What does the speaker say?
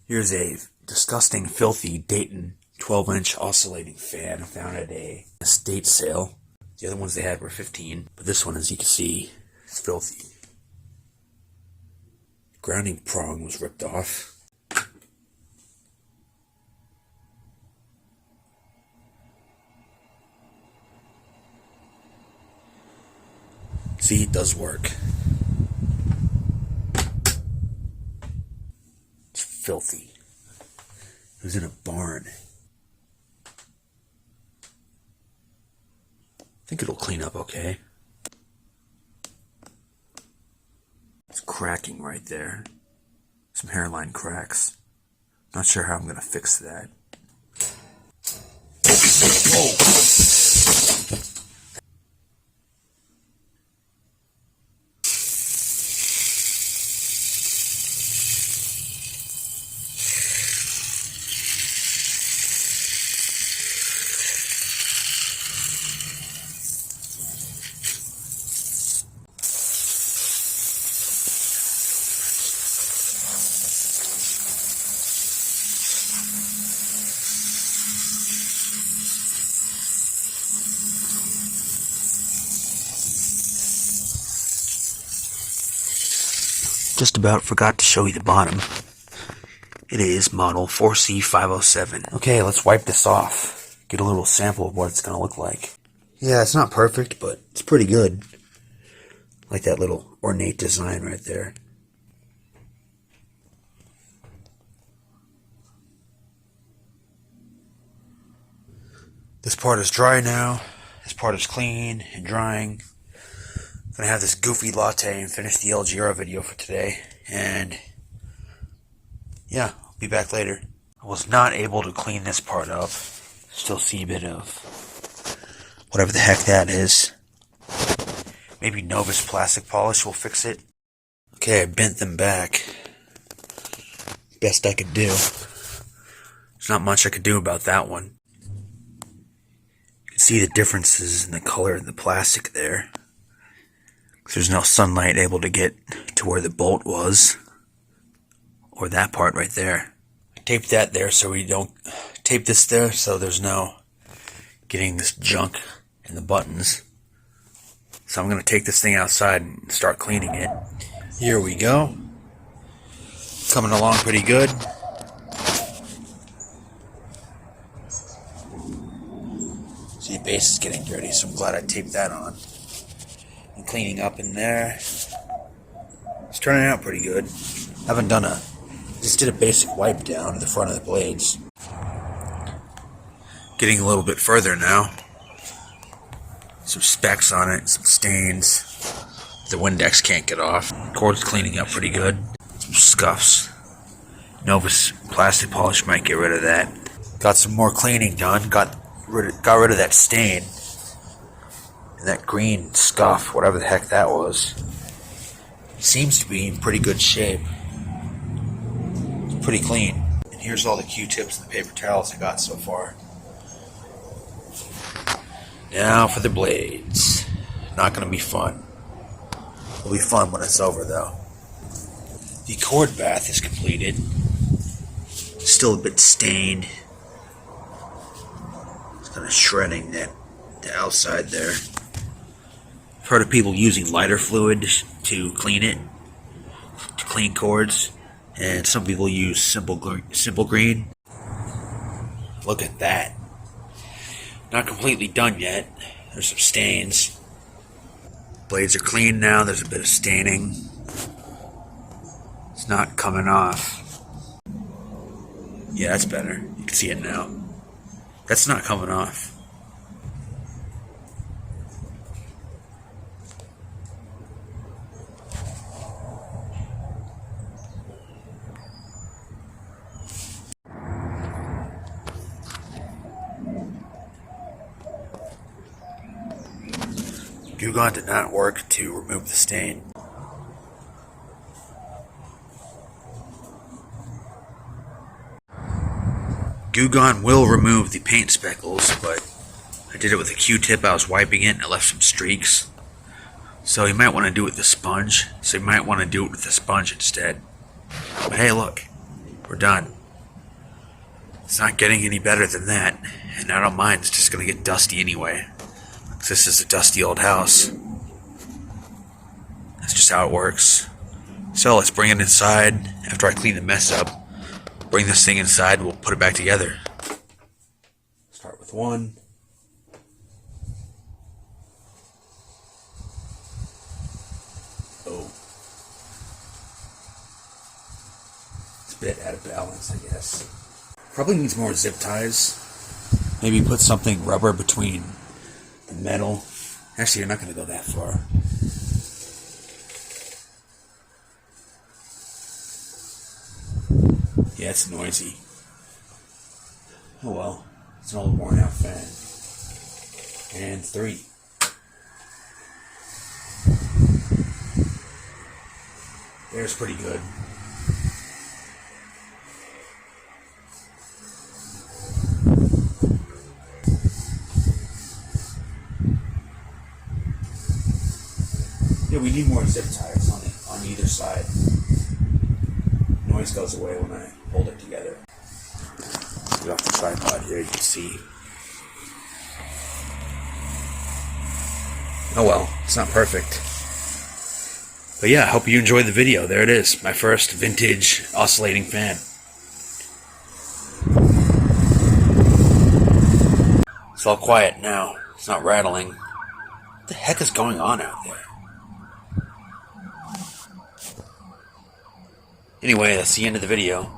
Here's a disgusting, filthy Dayton 12-inch oscillating fan found at a estate sale. The other ones they had were $15, but this one, as you can see, is filthy. Grounding prong was ripped off. See, it does work. It's filthy. It was in a barn. I think it'll clean up okay. It's cracking right there. Some hairline cracks. Not sure how I'm going to fix that. Oh! Just about forgot to show you the bottom. It is model 4C507. Okay, let's wipe this off. Get a little sample of what it's going to look like. Yeah, it's not perfect, but it's pretty good. Like that little ornate design right there. This part is dry now. This part is clean and drying. I'm going to have this goofy latte and finish the LGR video for today. And yeah, I'll be back later. I was not able to clean this part up. Still see a bit of whatever the heck that is. Maybe Novus plastic polish will fix it. Okay, I bent them back. Best I could do. There's not much I could do about that one. You can see the differences in the color of the plastic there. There's no sunlight able to get to where the bolt was, or that part right there. I taped that there so we don't tape this there, so there's no getting this junk in the buttons. So I'm going to take this thing outside and start cleaning it. Here we go. Coming along pretty good. See, the base is getting dirty, so I'm glad I taped that on. And cleaning up in there. It's turning out pretty good. Just did a basic wipe down to the front of the blades. Getting a little bit further now. Some specks on it, some stains. The Windex can't get off. Cord's cleaning up pretty good. Some scuffs. Novus plastic polish might get rid of that. Got some more cleaning done. Got rid of that stain. That green scuff, whatever the heck that was, seems to be in pretty good shape. It's pretty clean. And here's all the Q-tips and the paper towels I got so far. Now for the blades. Not going to be fun. It'll be fun when it's over, though. The cord bath is completed. Still a bit stained. It's kind of shredding the outside there. I've heard of people using lighter fluid to clean it, to clean cords, and some people use simple green. Look at that. Not completely done yet. There's some stains. Blades are clean now. There's a bit of staining. It's not coming off. Yeah, that's better. You can see it now. That's not coming off. Glue gun did not work to remove the stain. Glue gun will remove the paint speckles, but I did it with a Q-tip. I was wiping it and it left some streaks. So you might want to do it with a sponge. So you might want to do it with a sponge instead. But hey, look, we're done. It's not getting any better than that, and I don't mind. It's just going to get dusty anyway. This is a dusty old house. That's just how it works. So let's bring it inside. After I clean the mess up, bring this thing inside, we'll put it back together. Start with one. Oh. It's a bit out of balance, I guess. Probably needs more zip ties. Maybe put something rubber between the metal. Actually, you're not going to go that far. Yeah, it's noisy. Oh well, it's an old worn out fan. And 3. There's pretty good. Yeah, we need more zip ties on either side. Noise goes away when I hold it together. Get off the tripod here, you can see. Oh well, it's not perfect. But yeah, I hope you enjoyed the video. There it is, my first vintage oscillating fan. It's all quiet now. It's not rattling. What the heck is going on out there? Anyway, that's the end of the video.